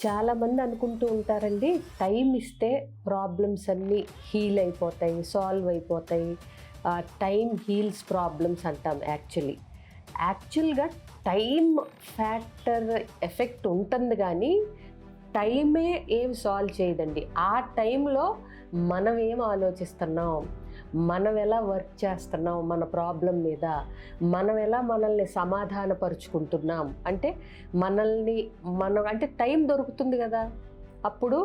చాలామంది అనుకుంటూ ఉంటారండి, టైం ఇస్తే ప్రాబ్లమ్స్ అన్నీ హీల్ అయిపోతాయి, సాల్వ్ అయిపోతాయి. టైం హీల్స్ ప్రాబ్లమ్స్ అంటాం. యాక్చువల్గా టైం ఫ్యాక్టర్ ఎఫెక్ట్ ఉంటుంది, కానీ టైమే ఏం సాల్వ్ చేయదండి. ఆ టైంలో మనం ఏం ఆలోచిస్తున్నాం, మనం ఎలా వర్క్ చేస్తున్నాం, మన ప్రాబ్లం మీద మనం ఎలా మనల్ని సమాధానపరుచుకుంటున్నాం అంటే అంటే టైం దొరుకుతుంది కదా. అప్పుడు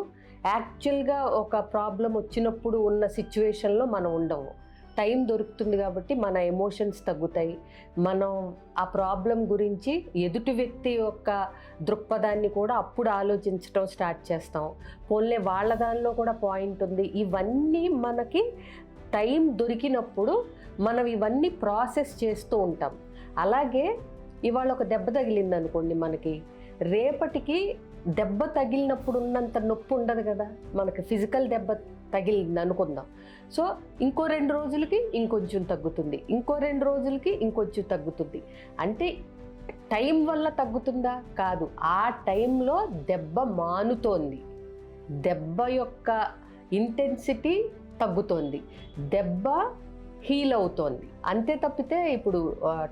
యాక్చువల్గా ఒక ప్రాబ్లం వచ్చినప్పుడు ఉన్న సిచ్యువేషన్లో మనం ఉండము. టైం దొరుకుతుంది కాబట్టి మన ఎమోషన్స్ తగ్గుతాయి. మనం ఆ ప్రాబ్లం గురించి ఎదుటి వ్యక్తి యొక్క దృక్పథాన్ని కూడా అప్పుడు ఆలోచించడం స్టార్ట్ చేస్తాం. పోన్లే వాళ్ళ దానిలో కూడా పాయింట్ ఉంది. ఇవన్నీ మనకి టైం దొరికినప్పుడు మనం ఇవన్నీ ప్రాసెస్ చేస్తూ ఉంటాం. అలాగే ఇవాళ ఒక దెబ్బ తగిలింది అనుకోండి, మనకి రేపటికి దెబ్బ తగిలినప్పుడు ఉన్నంత నొప్పి ఉండదు కదా. మనకి ఫిజికల్ దెబ్బ తగిలింది అనుకుందాం. సో ఇంకో 2 రోజులకి ఇంకొంచెం తగ్గుతుంది, ఇంకో 2 రోజులకి ఇంకొంచెం తగ్గుతుంది. అంటే టైం వల్ల తగ్గుతుందా? కాదు. ఆ టైంలో దెబ్బ మానుతోంది, దెబ్బ యొక్క ఇంటెన్సిటీ తగ్గుతోంది, దెబ్బ హీల్ అవుతోంది. అంతే తప్పితే ఇప్పుడు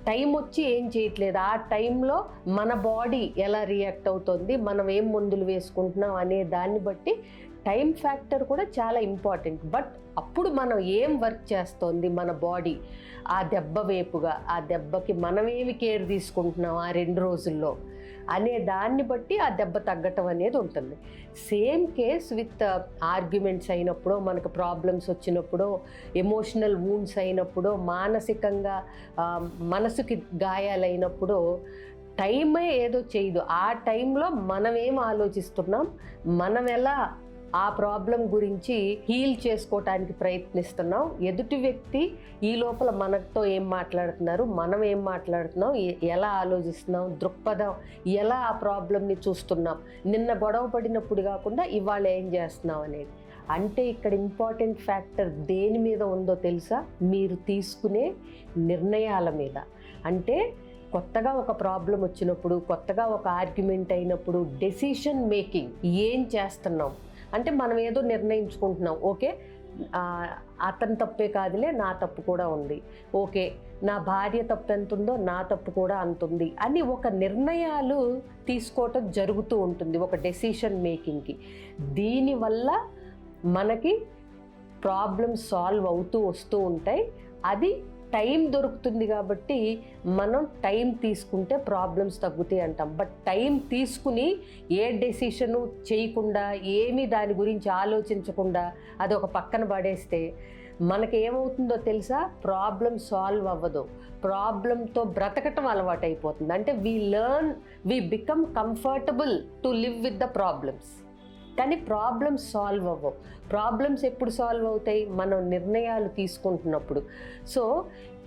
టైం వచ్చి ఏం చేయట్లేదు. ఆ టైంలో మన బాడీ ఎలా రియాక్ట్ అవుతుంది, మనం ఏం మందులు వేసుకుంటున్నాం అనే దాన్ని బట్టి టైం ఫ్యాక్టర్ కూడా చాలా ఇంపార్టెంట్. బట్ అప్పుడు మనం ఏం వర్క్ చేస్తోంది మన బాడీ, ఆ దెబ్బ వేపుగా, ఆ దెబ్బకి మనం ఏమి కేర్ తీసుకుంటున్నాం ఆ 2 రోజుల్లో అనే దాన్ని బట్టి ఆ దెబ్బ తగ్గటం అనేది ఉంటుంది. సేమ్ కేస్ విత్ ఆర్గ్యుమెంట్స్ అయినప్పుడు, మనకు ప్రాబ్లమ్స్ వచ్చినప్పుడు, ఎమోషనల్ వూండ్స్ అయినప్పుడు, మానసికంగా మనసుకి గాయాలైనప్పుడు టైమే ఏదో చేయదు. ఆ టైంలో మనం ఏం ఆలోచిస్తున్నాం, మనం ఎలా ఆ ప్రాబ్లం గురించి హీల్ చేసుకోవటానికి ప్రయత్నిస్తున్నాం, ఎదుటి వ్యక్తి ఈ లోపల మనతో ఏం మాట్లాడుతున్నారు, మనం ఏం మాట్లాడుతున్నాం, ఎలా ఆలోచిస్తున్నాం, దృక్పథం ఎలా ఆ ప్రాబ్లంని చూస్తున్నాం, నిన్న గొడవ పడినప్పుడు కాకుండా ఇవాళ ఏం చేస్తున్నాం అనేది. అంటే ఇక్కడ ఇంపార్టెంట్ ఫ్యాక్టర్ దేని మీద ఉందో తెలుసా? మీరు తీసుకునే నిర్ణయాల మీద. అంటే కొత్తగా ఒక ప్రాబ్లం వచ్చినప్పుడు, కొత్తగా ఒక ఆర్గ్యుమెంట్ అయినప్పుడు డెసిషన్ మేకింగ్ ఏం చేస్తున్నాం అంటే మనం ఏదో నిర్ణయించుకుంటున్నాం. ఓకే, అతని తప్పే కాదులే, నా తప్పు కూడా ఉంది. ఓకే, నా భార్య తప్పు ఎంత ఉందో నా తప్పు కూడా అంత ఉంది అని ఒక నిర్ణయాలు తీసుకోవటం జరుగుతూ ఉంటుంది ఒక డెసిషన్ మేకింగ్కి. దీనివల్ల మనకి ప్రాబ్లమ్స్ సాల్వ్ అవుతూ వస్తూ ఉంటాయి. అది టైం దొరుకుతుంది కాబట్టి మనం టైం తీసుకుంటే ప్రాబ్లమ్స్ తగ్గుతాయి అంటాం. బట్ టైం తీసుకుని ఏ డెసిషను చేయకుండా, ఏమీ దాని గురించి ఆలోచించకుండా అది ఒక పక్కన పడేస్తే మనకి ఏమవుతుందో తెలుసా? ప్రాబ్లం సాల్వ్ అవ్వదు, ప్రాబ్లంతో బ్రతకటం అలవాటు అయిపోతుంది. అంటే we become comfortable to live with the problems. కానీ ప్రాబ్లమ్స్ సాల్వ్ అవ్వవు. ప్రాబ్లమ్స్ ఎప్పుడు సాల్వ్ అవుతాయి? మనం నిర్ణయాలు తీసుకుంటున్నప్పుడు. So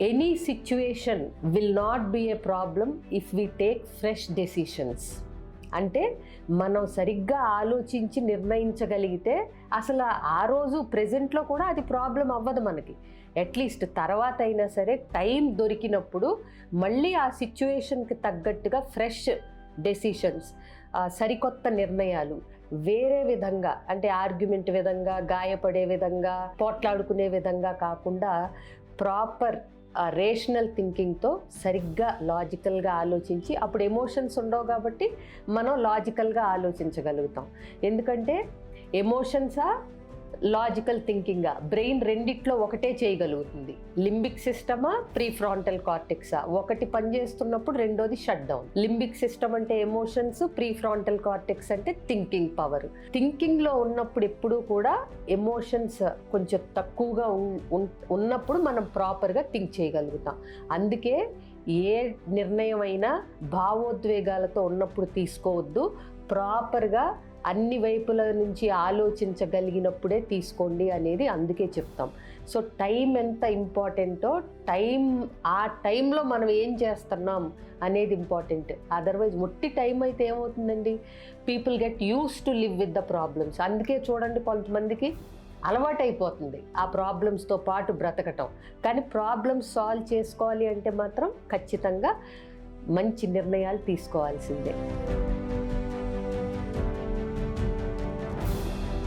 any situation will not be a problem if we take fresh decisions. అంటే మనం సరిగ్గా ఆలోచించి నిర్ణయించగలిగితే అసలు ఆ రోజు ప్రెజెంట్లో కూడా అది ప్రాబ్లం అవ్వదు మనకి. అట్లీస్ట్ తర్వాత అయినా సరే టైం దొరికినప్పుడు మళ్ళీ ఆ సిచ్యువేషన్కి తగ్గట్టుగా ఫ్రెష్ డెసిషన్స్, సరికొత్త నిర్ణయాలు, వేరే విధంగా అంటే ఆర్గ్యుమెంట్ విధంగా, గాయపడే విధంగా, పోట్లాడుకునే విధంగా కాకుండా ప్రాపర్ రేషనల్ థింకింగ్తో సరిగ్గా లాజికల్గా ఆలోచించి, అప్పుడు ఎమోషన్స్ ఉండవు కాబట్టి మనం లాజికల్గా ఆలోచించగలుగుతాం. ఎందుకంటే ఎమోషన్సా లాజికల్ థింకింగా, బ్రెయిన్ రెండిట్లో ఒకటే చేయగలుగుతుంది. లింబిక్ సిస్టమా, ప్రీ ఫ్రాంటల్ కార్టెక్సా, ఒకటి పనిచేస్తున్నప్పుడు రెండోది షట్ డౌన్. లింబిక్ సిస్టమ్ అంటే ఎమోషన్స్, ప్రీ ఫ్రాంటల్ కార్టెక్స్ అంటే థింకింగ్ పవర్. థింకింగ్లో ఉన్నప్పుడు ఎప్పుడూ కూడా ఎమోషన్స్ కొంచెం తక్కువగా ఉన్నప్పుడు మనం ప్రాపర్గా థింక్ చేయగలుగుతాం. అందుకే ఏ నిర్ణయం అయినా భావోద్వేగాలతో ఉన్నప్పుడు తీసుకోవద్దు, ప్రాపర్గా అన్ని వైపుల నుంచి ఆలోచించగలిగినప్పుడే తీసుకోండి అనేది అందుకే చెప్తాం. సో టైం ఎంత ఇంపార్టెంటో, ఆ టైంలో మనం ఏం చేస్తున్నాం అనేది ఇంపార్టెంట్. అదర్వైజ్ ఒట్టి టైం అయితే ఏమవుతుందండి, people get use to live with the problems. అందుకే చూడండి, కొంతమందికి అలవాటైపోతుంది ఆ ప్రాబ్లమ్స్తో పాటు బ్రతకటం. కానీ ప్రాబ్లమ్స్ సాల్వ్ చేసుకోవాలి అంటే మాత్రం ఖచ్చితంగా మంచి నిర్ణయాలు తీసుకోవాల్సిందే.